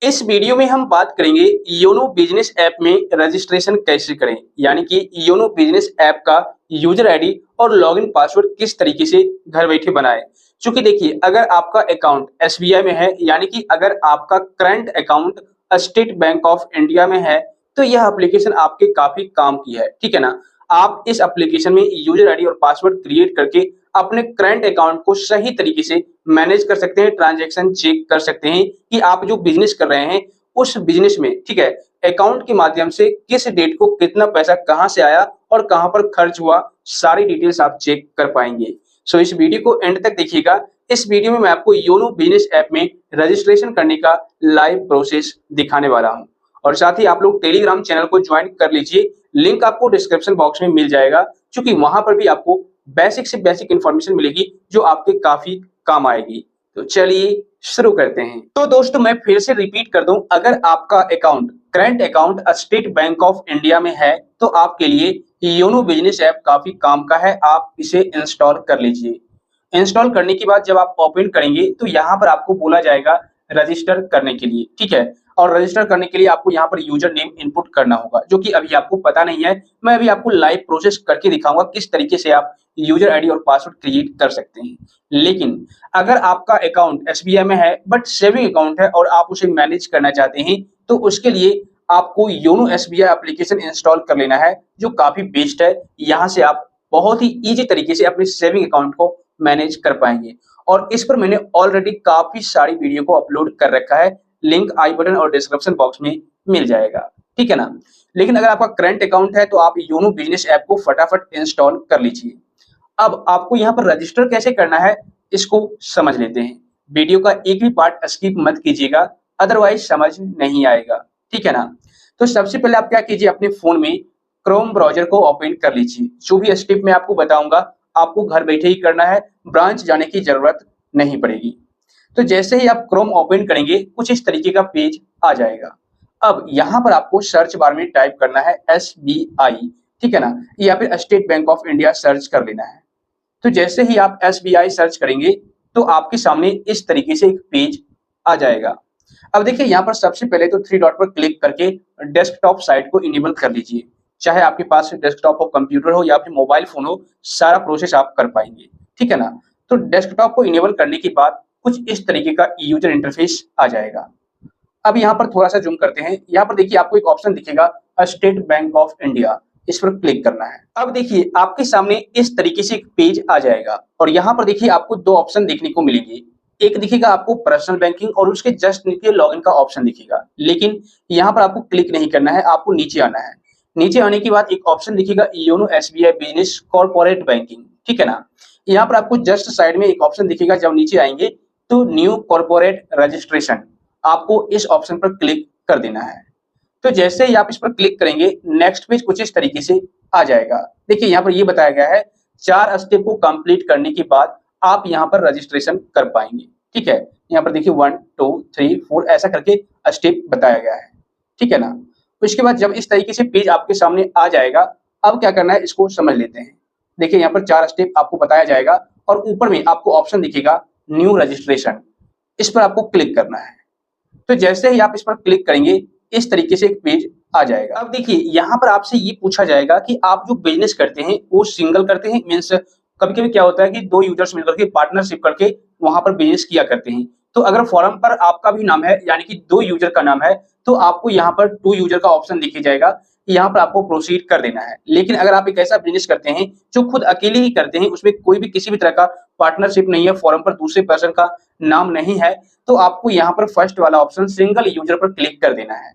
इस वीडियो में हम बात करेंगे योनो बिजनेस ऐप में रजिस्ट्रेशन कैसे करें, यानी कि योनो बिजनेस ऐप का यूजर आईडी और लॉगिन पासवर्ड किस तरीके से घर बैठे बनाएं। क्योंकि देखिए, अगर आपका अकाउंट एसबीआई में है, यानी कि अगर आपका current account state bank of India में है, तो यह एप्लीकेशन आपके काफी काम की है। ठीक है ना। आप इस एप्लीकेशन में यूजर आईडी और पासवर्ड क्रिएट करके अपने करंट अकाउंट को सही तरीके से मैनेज कर सकते हैं, ट्रांजैक्शन चेक कर सकते हैं कि आप जो बिजनेस कर रहे हैं उस बिजनेस में, ठीक है, अकाउंट के माध्यम से किस डेट को कितना पैसा कहां से आया और कहां पर खर्च हुआ, सारी डिटेल्स आप चेक कर पाएंगे। सो इस वीडियो को एंड तक देखिएगा। इस वीडियो में मैं आपको योनो बिजनेस ऐप में रजिस्ट्रेशन करने का लाइव प्रोसेस दिखाने वाला हूं, और साथ ही आप लोग टेलीग्राम चैनल को ज्वाइन कर लीजिए। लिंक आपको डिस्क्रिप्शन बॉक्स में मिल जाएगा, क्योंकि वहां पर भी आपको बेसिक से बेसिक इंफॉर्मेशन मिलेगी जो आपके काफी काम आएगी। तो चलिए शुरू करते हैं। तो दोस्तों, मैं फिर से रिपीट कर दूं, अगर आपका account current account state bank of India में है तो आपके लिए योनो बिजनेस ऐप काफी काम का है। आप इसे इंस्टॉल कर लीजिए। इंस्टॉल करने के बाद जब आप ओपन करेंगे तो यहाँ पर आपको बोला जाएगा रजिस्टर करने के लिए, ठीक है। और रजिस्टर करने के लिए आपको यहाँ पर यूजर नेम इनपुट करना होगा, जो कि अभी आपको पता नहीं है। मैं अभी आपको लाइव प्रोसेस करके दिखाऊंगा किस तरीके से आप यूजर आईडी और पासवर्ड क्रिएट कर सकते हैं। लेकिन अगर आपका अकाउंट एसबीआई में है बट सेविंग अकाउंट है और आप उसे मैनेज करना चाहते हैं, तो उसके लिए आपको योनो एसबीआई एप्लीकेशन इंस्टॉल कर लेना है, जो काफी बेस्ट है। यहाँ से आप बहुत ही इजी तरीके से अपने सेविंग अकाउंट को मैनेज कर पाएंगे। और इस पर मैंने ऑलरेडी काफी सारी वीडियो को अपलोड कर रखा है, लिंक आई बटन और डिस्क्रिप्शन बॉक्स में मिल जाएगा, ठीक है ना। लेकिन अगर आपका करंट अकाउंट है तो आप योनो बिजनेस ऐप को फटाफट इंस्टॉल कर लीजिए। अब आपको यहाँ पर रजिस्टर कैसे करना है, इसको समझ लेते हैं। वीडियो का एक भी पार्ट स्किप मत कीजिएगा, अदरवाइज समझ नहीं आएगा, ठीक है ना। तो सबसे पहले आप क्या कीजिए, अपने फोन में क्रोम ब्राउजर को ओपन कर लीजिए। जो भी स्टेप मैं आपको बताऊंगा आपको घर बैठे ही करना है, ब्रांच जाने की जरूरत नहीं पड़ेगी। तो जैसे ही आप क्रोम ओपन करेंगे कुछ इस तरीके का पेज आ जाएगा। अब यहाँ पर आपको सर्च बार में टाइप करना है एसबीआई, ठीक है ना, या फिर state bank of India search कर लेना है। तो जैसे ही आप एसबीआई सर्च करेंगे तो आपके सामने इस तरीके से एक पेज आ जाएगा। अब देखिए, यहाँ पर सबसे पहले तो थ्री डॉट पर क्लिक करके डेस्कटॉप साइट को इनेबल कर लीजिए। चाहे आपके पास डेस्कटॉप हो, कंप्यूटर हो या फिर मोबाइल फोन हो, सारा प्रोसेस आप कर पाएंगे, ठीक है ना। तो डेस्कटॉप को इनेबल करने के बाद कुछ इस तरीके का यूजर इंटरफेस आ जाएगा। अब यहाँ पर थोड़ा सा जूम करते हैं। यहाँ पर देखिए आपको एक ऑप्शन दिखेगा स्टेट बैंक ऑफ इंडिया, इस पर क्लिक करना है। अब देखिए आपके सामने इस तरीके से एक पेज आ जाएगा, और यहाँ पर देखिए आपको दो ऑप्शन देखने को मिलेंगे। एक दिखेगा आपको पर्सनल बैंकिंग और उसके जस्ट नीचे लॉगिन का ऑप्शन दिखेगा। लेकिन यहाँ पर आपको क्लिक नहीं करना है, आपको नीचे आना है। नीचे आने के बाद एक ऑप्शन दिखेगा YONO SBI business corporate banking, ठीक है ना। यहाँ पर आपको जस्ट साइड में एक ऑप्शन दिखेगा। जब नीचे आएंगे तो न्यू कॉर्पोरेट रजिस्ट्रेशन, आपको इस ऑप्शन पर क्लिक कर देना है। तो जैसे ही आप इस पर क्लिक करेंगे नेक्स्ट पेज कुछ इस तरीके से आ जाएगा। देखिए यहाँ पर ये बताया गया है 4 स्टेप को कंप्लीट करने के बाद आप यहाँ पर रजिस्ट्रेशन कर पाएंगे, ठीक है। यहाँ पर देखिए 1 2 3 4 ऐसा करके स्टेप बताया गया है, ठीक है ना। उसके बाद जब इस तरीके से पेज आपके सामने आ जाएगा, अब क्या करना है इसको समझ लेते हैं। देखिए यहाँ पर 4 स्टेप आपको बताया जाएगा और ऊपर में आपको ऑप्शन दिखेगा न्यू रजिस्ट्रेशन, इस पर आपको क्लिक करना है। तो जैसे ही आप इस पर क्लिक करेंगे इस तरीके से एक पेज आ जाएगा। अब देखिए यहाँ पर आपसे ये पूछा जाएगा कि आप जो बिजनेस करते हैं वो सिंगल करते हैं, मीन्स कभी-कभी क्या होता है कि दो यूजर्स मिलकर के पार्टनरशिप करके वहां पर बिजनेस किया करते हैं। तो अगर फॉर्म पर आपका भी नाम है, यानी कि 2 यूजर का नाम है, तो आपको यहाँ पर 2 यूजर का ऑप्शन दिख जाएगा। यहाँ पर आपको प्रोसीड कर देना है। लेकिन अगर आप एक ऐसा बिजनेस करते हैं जो खुद अकेले ही करते हैं, उसमें कोई भी किसी भी तरह का पार्टनरशिप नहीं है, फॉर्म पर दूसरे पर्सन का नाम नहीं है, तो आपको यहाँ पर फर्स्ट वाला ऑप्शन सिंगल यूजर पर क्लिक कर देना है।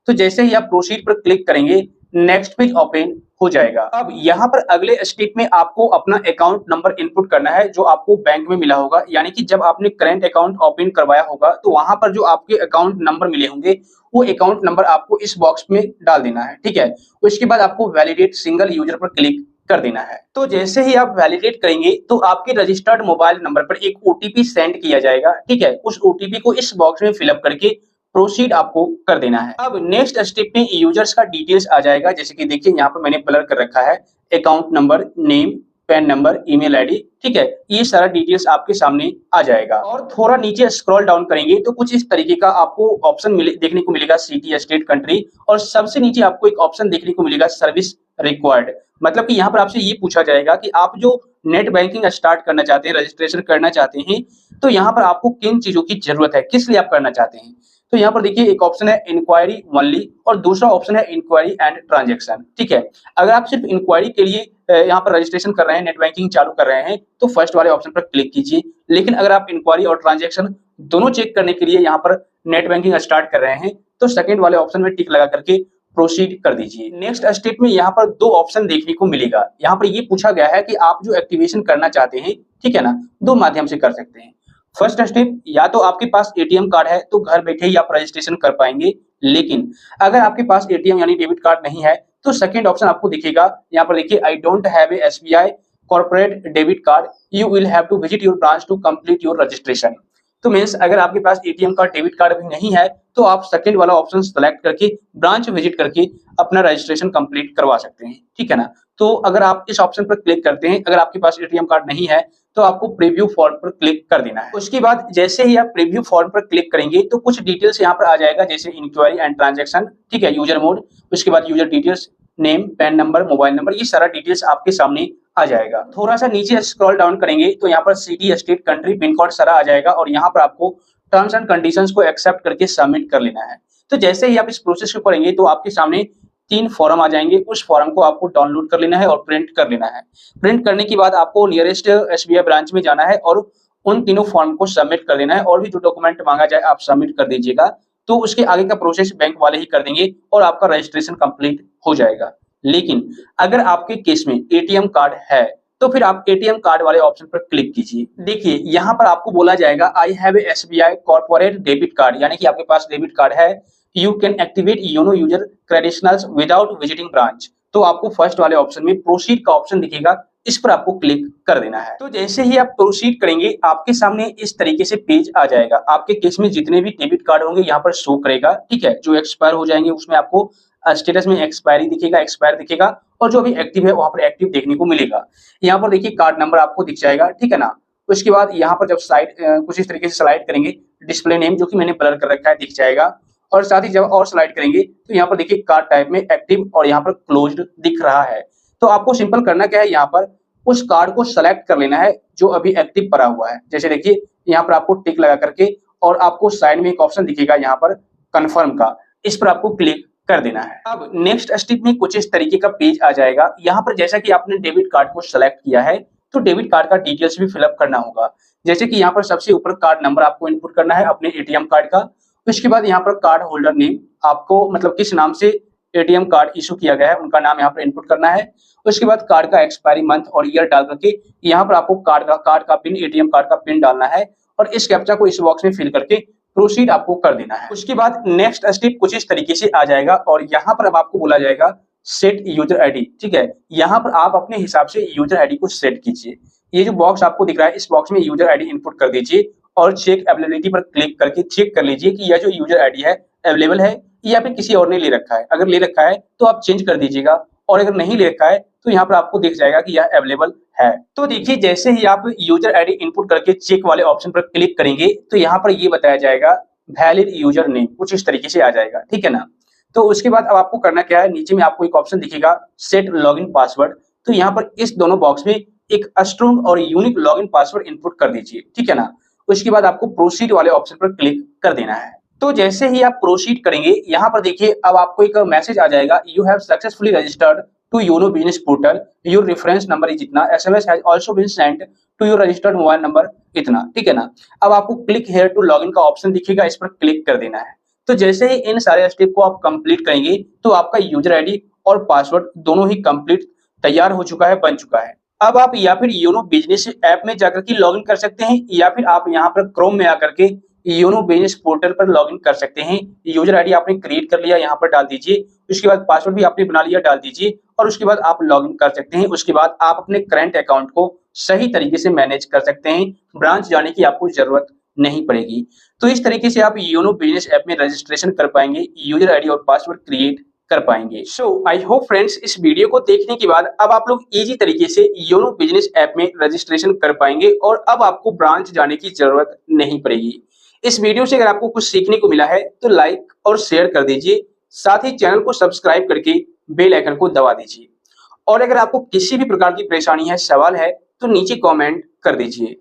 तो जैसे ही आप प्रोसीड पर क्लिक करेंगे नेक्स्ट पेज ओपन हो जाएगा। अब यहाँ पर अगले स्टेप में आपको अपना अकाउंट नंबर इनपुट करना है, जो आपको बैंक में मिला होगा। यानी कि जब आपने करंट अकाउंट ओपन करवाया होगा तो वहां पर जो आपके अकाउंट नंबर मिले होंगे वो अकाउंट नंबर आपको इस बॉक्स में डाल देना है, ठीक है। उसके बाद आपको वैलिडेट सिंगल यूजर पर क्लिक कर देना है। तो जैसे ही आप वैलिडेट करेंगे तो आपके रजिस्टर्ड मोबाइल नंबर पर एक ओटीपी सेंड किया जाएगा, ठीक है। उस ओटीपी को इस बॉक्स में फिलअप करके प्रोसीड आपको कर देना है। अब नेक्स्ट स्टेप में यूजर्स का डिटेल्स आ जाएगा। जैसे कि देखिए यहाँ पर मैंने ब्लर कर रखा है account number, name, pan number, email ID, ठीक है, ये सारा डिटेल्स आपके सामने आ जाएगा। और थोड़ा नीचे स्क्रॉल डाउन करेंगे तो कुछ इस तरीके का आपको ऑप्शन देखने को मिलेगा, सिटी, स्टेट, कंट्री, और सबसे नीचे आपको एक ऑप्शन देखने को मिलेगा सर्विस रिक्वायर्ड। मतलब कि यहाँ पर आपसे ये पूछा जाएगा कि आप जो नेट बैंकिंग स्टार्ट करना चाहते हैं, रजिस्ट्रेशन करना चाहते हैं, तो यहाँ पर आपको किन चीजों की जरूरत है, किस लिए आप करना चाहते हैं। तो यहाँ पर देखिए एक ऑप्शन है इंक्वायरी ओनली और दूसरा ऑप्शन है इंक्वायरी एंड ट्रांजैक्शन, ठीक है। अगर आप सिर्फ इंक्वायरी के लिए यहाँ पर रजिस्ट्रेशन कर रहे हैं, नेट बैंकिंग चालू कर रहे हैं, तो फर्स्ट वाले ऑप्शन पर क्लिक कीजिए। लेकिन अगर आप इंक्वायरी और ट्रांजैक्शन दोनों चेक करने के लिए यहाँ पर नेट बैंकिंग स्टार्ट कर रहे हैं, तो सेकंड वाले ऑप्शन में टिक लगा करके प्रोसीड कर दीजिए। नेक्स्ट स्टेप में यहाँ पर दो ऑप्शन देखने को मिलेगा। यहाँ पर ये पूछा गया है कि आप जो एक्टिवेशन करना चाहते हैं, ठीक है ना, दो माध्यम से कर सकते हैं। फर्स्ट स्टेप, या तो आपके पास एटीएम कार्ड है तो घर बैठे ही आप रजिस्ट्रेशन कर पाएंगे। लेकिन अगर आपके पास एटीएम यानी डेबिट कार्ड नहीं है तो सेकंड ऑप्शन आपको दिखेगा, यहाँ पर देखिए I don't have a SBI corporate debit card, you will have to visit your branch to complete your registration. तो मीन्स अगर आपके पास एटीएम कार्ड, डेबिट कार्ड भी नहीं है तो आप सेकंड वाला ऑप्शन सेलेक्ट करके ब्रांच विजिट करके अपना रजिस्ट्रेशन कंप्लीट करवा सकते हैं, ठीक है ना। तो अगर आप इस ऑप्शन पर क्लिक करते हैं, अगर आपके पास एटीएम कार्ड नहीं है तो आपको प्रीव्यू फॉर्म पर क्लिक कर देना है। उसके बाद जैसे ही आप प्रीव्यू फॉर्म पर क्लिक करेंगे तो कुछ डिटेल्स यहाँ पर आ जाएगा, जैसे इंक्वायरी एंड ट्रांजैक्शन, ठीक है, यूजर मोड, उसके बाद user details, name, pan number, mobile number, ये सारा डिटेल्स आपके सामने आ जाएगा। थोड़ा सा नीचे स्क्रॉल डाउन करेंगे तो यहाँ पर city, state, country, pin code सारा आ जाएगा और यहाँ पर आपको टर्म्स एंड कंडीशंस को एक्सेप्ट करके सबमिट कर लेना है। तो जैसे ही आप इस प्रोसेस को करेंगे तो आपके सामने 3 फॉर्म आ जाएंगे, उस फॉर्म को आपको डाउनलोड कर लेना है और प्रिंट कर लेना है। प्रिंट करने के बाद आपको नियरेस्ट एसबीआई ब्रांच में जाना है और उन तीनों फॉर्म को सबमिट कर देना है, और भी जो डॉक्यूमेंट मांगा जाए आप सबमिट कर दीजिएगा। तो उसके आगे का प्रोसेस बैंक वाले ही कर देंगे और आपका रजिस्ट्रेशन कंप्लीट हो जाएगा। लेकिन अगर आपके केस में एटीएम कार्ड है तो फिर आप एटीएम कार्ड वाले ऑप्शन पर क्लिक कीजिए। देखिए यहाँ पर आपको बोला जाएगा I have a SBI corporate debit card, यानी कि आपके पास डेबिट कार्ड है, you can activate YONO user credentials without visiting branch. तो आपको फर्स्ट वाले ऑप्शन में प्रोसीड का ऑप्शन दिखेगा, इस पर आपको क्लिक कर देना है। तो जैसे ही आप प्रोसीड करेंगे आपके सामने इस तरीके से पेज आ जाएगा। आपके केस में जितने भी डेबिट कार्ड होंगे यहाँ पर शो करेगा, ठीक है। जो एक्सपायर हो जाएंगे उसमें आपको स्टेटस में एक्सपायरी दिखेगा, एक्सपायर दिखेगा, और जो अभी एक्टिव है वहां पर एक्टिव देखने को मिलेगा। यहाँ पर देखिए कार्ड नंबर आपको दिख जाएगा, ठीक है ना। उसके बाद यहाँ पर जब साइड कुछ इस तरीके से स्लाइड करेंगे, डिस्प्ले नेम जो कि मैंने ब्लर कर रखा है दिख जाएगा, और साथ ही जब और स्लाइड करेंगे तो यहाँ पर देखिए कार्ड टाइप में एक्टिव और यहाँ पर क्लोज्ड दिख रहा है। तो आपको सिंपल करना क्या है, यहाँ पर उस कार्ड को सेलेक्ट कर लेना है जो अभी एक्टिव पड़ा हुआ है। जैसे देखिए यहाँ पर आपको टिक लगा करके, और आपको साइड में एक ऑप्शन दिखेगा यहाँ पर कन्फर्म का, इस पर आपको क्लिक कर देना है। अब नेक्स्ट स्टेप में कुछ इस तरीके का पेज आ जाएगा। यहाँ पर जैसा कि आपने डेबिट कार्ड को सेलेक्ट किया है तो डेबिट कार्ड का डिटेल्स भी फिलअप करना होगा। जैसे कि यहाँ पर सबसे ऊपर कार्ड नंबर आपको इनपुट करना है अपने एटीएम कार्ड का। उसके बाद यहाँ पर कार्ड होल्डर नेम, आपको मतलब किस नाम से एटीएम कार्ड इशू किया गया है उनका नाम यहाँ पर इनपुट करना है। उसके बाद कार्ड का एक्सपायरी मंथ और ईयर डाल करके यहाँ पर आपको कार्ड का पिन, एटीएम कार्ड का पिन डालना है, और इस कैप्चा को इस बॉक्स में फिल करके प्रोसीड आपको कर देना है। उसके बाद नेक्स्ट स्टेप कुछ इस तरीके से आ जाएगा, और यहाँ पर अब आपको बोला जाएगा सेट यूजर आईडी, ठीक है। यहाँ पर आप अपने हिसाब से यूजर आईडी को सेट कीजिए। ये जो बॉक्स आपको दिख रहा है इस बॉक्स में यूजर आईडी इनपुट कर दीजिए, और चेक अवेलेबिलिटी पर क्लिक करके चेक कर लीजिए कि यह जो यूजर आईडी है अवेलेबल है या फिर किसी और ने ले रखा है। अगर ले रखा है तो आप चेंज कर दीजिएगा, और अगर नहीं ले रखा है तो यहाँ पर आपको दिख जाएगा कि यह अवेलेबल है। तो देखिए जैसे ही आप यूजर आईडी इनपुट करके चेक वाले ऑप्शन पर क्लिक करेंगे तो यहाँ पर ये बताया जाएगा वैलिड यूजर नेम, कुछ इस तरीके से आ जाएगा, ठीक है ना। तो उसके बाद अब आपको करना क्या है, नीचे में आपको एक ऑप्शन दिखेगा सेट लॉगिन पासवर्ड। तो यहाँ पर इस दोनों बॉक्स में एक स्ट्रॉन्ग और यूनिक लॉगिन पासवर्ड इनपुट कर दीजिए, ठीक है ना। उसके बाद आपको प्रोसीड वाले ऑप्शन पर क्लिक कर देना है। तो जैसे ही आप प्रोसीड करेंगे यहाँ पर देखिए अब आपको एक मैसेज आ जाएगा, you have successfully registered to YONO business portal, your reference number is इतना, SMS has also been sent to your registered mobile number इतना, ठीक है ना। अब आपको क्लिक हेयर टू लॉगिन का ऑप्शन दिखेगा, इस पर क्लिक कर देना है। तो जैसे ही इन सारे स्टेप को आप कंप्लीट करेंगे तो आपका यूजर आईडी और पासवर्ड दोनों ही कंप्लीट तैयार हो चुका है, बन चुका है। अब आप या फिर योनो बिजनेस ऐप में जाकर के लॉगिन कर सकते हैं, या फिर आप यहाँ पर क्रोम में आकर के योनो बिजनेस पोर्टल पर लॉगिन कर सकते हैं। यूजर आईडी आपने क्रिएट कर लिया, यहाँ पर डाल दीजिए। उसके बाद पासवर्ड भी आपने बना लिया, डाल दीजिए, और उसके बाद आप लॉगिन कर सकते हैं। उसके बाद आप अपने करंट अकाउंट को सही तरीके से मैनेज कर सकते हैं, ब्रांच जाने की आपको जरूरत नहीं पड़ेगी। तो इस तरीके से आप योनो बिजनेस ऐप में रजिस्ट्रेशन कर पाएंगे, यूजर आईडी और पासवर्ड क्रिएट कर पाएंगे। सो आई होप फ्रेंड्स, इस वीडियो को देखने के बाद अब आप लोग इजी तरीके से योनो बिजनेस ऐप में रजिस्ट्रेशन कर पाएंगे और अब आपको ब्रांच जाने की जरूरत नहीं पड़ेगी। इस वीडियो से अगर आपको कुछ सीखने को मिला है तो लाइक और शेयर कर दीजिए, साथ ही चैनल को सब्सक्राइब करके बेल आइकन को दबा दीजिए। और अगर आपको किसी भी प्रकार की परेशानी है, सवाल है, तो नीचे कमेंट कर दीजिए।